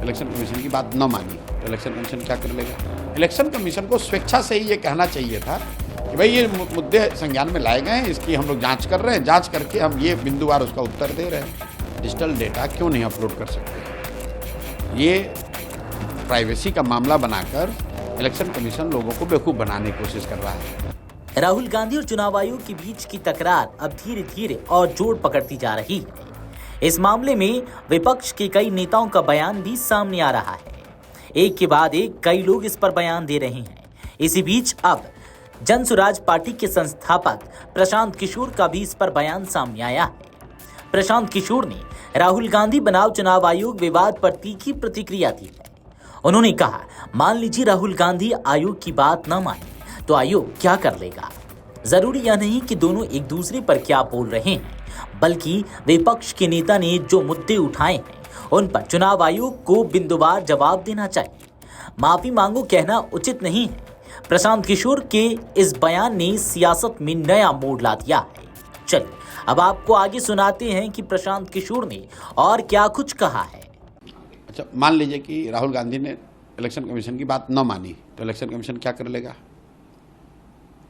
Election commission की बात न मानी तो इलेक्शन कमीशन क्या कर लेगा? इलेक्शन कमीशन को स्वेच्छा से ही ये कहना चाहिए था कि भाई ये मुद्दे संज्ञान में लाए गए हैं, इसकी हम लोग जांच कर रहे हैं, जांच करके हम ये बिंदुवार उसका उत्तर दे रहे हैं। डिजिटल डेटा क्यों नहीं अपलोड कर सकते? ये प्राइवेसी का मामला बनाकर इलेक्शन कमीशन लोगों को बेवकूफ़ बनाने की कोशिश कर रहा है। राहुल गांधी और चुनाव आयोग के बीच की तकरार अब धीरे धीरे और जोर पकड़ती जा रही है। इस मामले में विपक्ष के कई नेताओं का बयान भी सामने आ रहा है। एक के बाद एक कई लोग इस पर बयान दे रहे हैं। इसी बीच अब जन स्वराज पार्टी के संस्थापक प्रशांत किशोर का भी इस पर बयान सामने आया है। प्रशांत किशोर ने राहुल गांधी बनाम चुनाव आयोग विवाद पर तीखी प्रतिक्रिया दी है। उन्होंने कहा, मान लीजिए राहुल गांधी आयोग की बात न माने तो आयोग क्या कर लेगा? जरूरी यह नहीं कि दोनों एक दूसरे पर क्या बोल रहे हैं, बल्कि विपक्ष के नेता ने जो मुद्दे उठाए हैं उन पर चुनाव आयोग को बिंदुवार जवाब देना चाहिए। माफी मांगो कहना उचित नहीं है। प्रशांत किशोर के इस बयान ने सियासत में नया मोड़ ला दिया है। चलिए अब आपको आगे सुनाते हैं कि प्रशांत किशोर ने और क्या कुछ कहा है। अच्छा, मान लीजिए कि राहुल गांधी ने इलेक्शन कमीशन की बात न मानी तो इलेक्शन कमीशन क्या कर लेगा?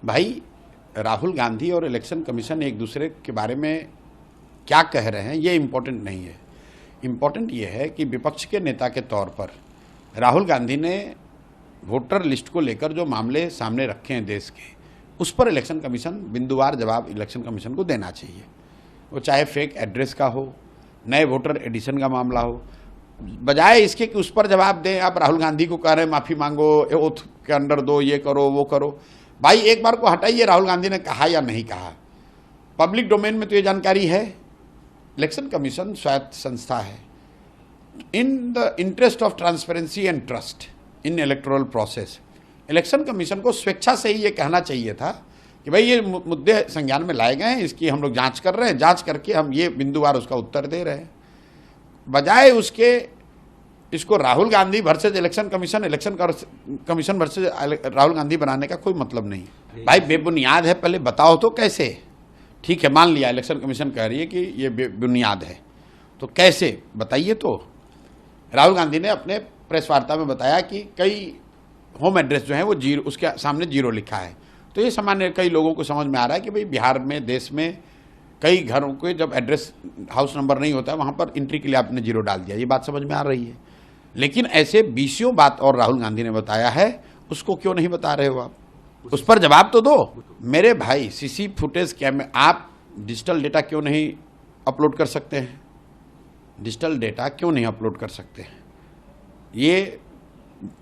भाई, राहुल गांधी और इलेक्शन कमीशन एक दूसरे के बारे में क्या कह रहे हैं ये इम्पोर्टेंट नहीं है। इम्पोर्टेंट ये है कि विपक्ष के नेता के तौर पर राहुल गांधी ने वोटर लिस्ट को लेकर जो मामले सामने रखे हैं देश के, उस पर इलेक्शन कमीशन बिंदुवार जवाब इलेक्शन कमीशन को देना चाहिए। वो चाहे फेक एड्रेस का हो, नए वोटर एडिशन का मामला हो, बजाय इसके कि उस पर जवाब दें आप राहुल गांधी को कह रहे हैं माफ़ी मांगो, ओथ के अंडर दो, ये करो वो करो। भाई एक बार को हटाइए, राहुल गांधी ने कहा या नहीं कहा? पब्लिक डोमेन में तो ये जानकारी है। इलेक्शन कमीशन स्वायत्त संस्था है। In the interest of transparency and trust in electoral process, election commission को स्वेच्छा से ही ये कहना चाहिए था कि भाई ये मुद्दे संज्ञान में लाए गए हैं, इसकी हम लोग जांच कर रहे हैं, जांच करके हम ये बिंदुवार उसका उत्तर दे रहे हैं। बजाय उसके इसको Rahul Gandhi versus election commission versus Rahul Gandhi बनाने का कोई मतलब नहीं। भाई बेबुनियाद है, पहले बताओ तो कैसे? ठीक है, मान लिया इलेक्शन कमीशन कह रही है कि ये बेबुनियाद है, तो कैसे बताइए? तो राहुल गांधी ने अपने प्रेस वार्ता में बताया कि कई होम एड्रेस जो है वो जीरो, उसके सामने जीरो लिखा है। तो ये सामान्य कई लोगों को समझ में आ रहा है कि भाई बिहार में, देश में कई घरों के जब एड्रेस हाउस नंबर नहीं होता है वहाँ पर एंट्री के लिए आपने जीरो डाल दिया, ये बात समझ में आ रही है। लेकिन ऐसे बीसियों बात और राहुल गांधी ने बताया है, उसको क्यों नहीं बता रहे हो आप? उस पर जवाब तो दो। मेरे भाई, सीसी फुटेज आप डिजिटल डेटा क्यों नहीं अपलोड कर सकते हैं? डिजिटल डेटा क्यों नहीं अपलोड कर सकते हैं? ये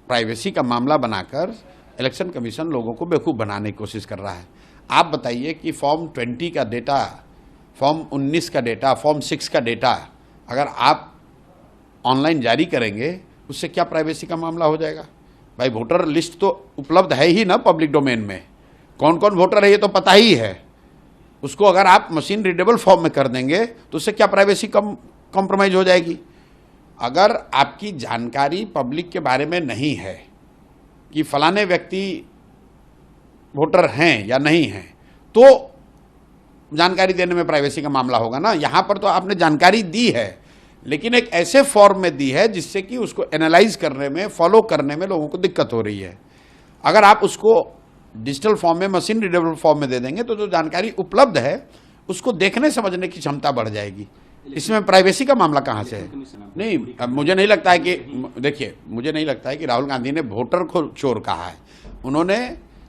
प्राइवेसी का मामला बनाकर इलेक्शन कमीशन लोगों को बेवकूफ़ बनाने की कोशिश कर रहा है। आप बताइए कि फॉर्म 20 का डेटा, फॉर्म 19 का डेटा, फॉर्म 6 का डेटा अगर आप ऑनलाइन जारी करेंगे, उससे क्या प्राइवेसी का मामला हो जाएगा? भाई वोटर लिस्ट तो उपलब्ध है ही ना पब्लिक डोमेन में, कौन कौन वोटर है ये तो पता ही है। उसको अगर आप मशीन रीडेबल फॉर्म में कर देंगे तो उससे क्या प्राइवेसी कॉम्प्रोमाइज हो जाएगी? अगर आपकी जानकारी पब्लिक के बारे में नहीं है कि फलाने व्यक्ति वोटर हैं या नहीं हैं, तो जानकारी देने में प्राइवेसी का मामला होगा ना। यहाँ पर तो आपने जानकारी दी है, लेकिन एक ऐसे फॉर्म में दी है जिससे कि उसको एनालाइज करने में, फॉलो करने में लोगों को दिक्कत हो रही है। अगर आप उसको डिजिटल फॉर्म में, मशीन रीडेबल फॉर्म में दे देंगे तो जो जानकारी उपलब्ध है उसको देखने समझने की क्षमता बढ़ जाएगी। इसमें प्राइवेसी का मामला कहाँ से है? नहीं, अब मुझे नहीं लगता है कि, देखिए, मुझे नहीं लगता है कि राहुल गांधी ने वोटर को चोर कहा है। उन्होंने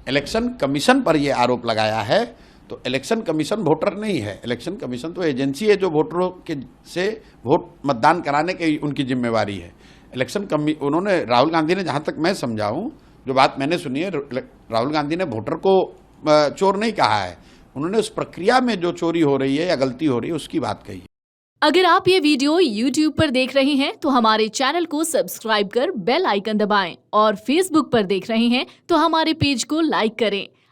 इलेक्शन कमीशन पर यह आरोप लगाया है। तो इलेक्शन कमीशन वोटर नहीं है, इलेक्शन कमीशन तो एजेंसी है जो वोटरों के से वोट मतदान कराने की उनकी जिम्मेवारी है। उन्होंने, राहुल गांधी ने, जहाँ तक मैं समझा हूँ, जो बात मैंने सुनी है, राहुल गांधी ने वोटर को चोर नहीं कहा है। उन्होंने उस प्रक्रिया में जो चोरी हो रही है या गलती हो रही है उसकी बात कही है। अगर आप ये वीडियो YouTube पर देख रहे हैं तो हमारे चैनल को सब्सक्राइब कर बेल आइकन दबाएं और Facebook पर देख रहे हैं तो हमारे पेज को लाइक करें।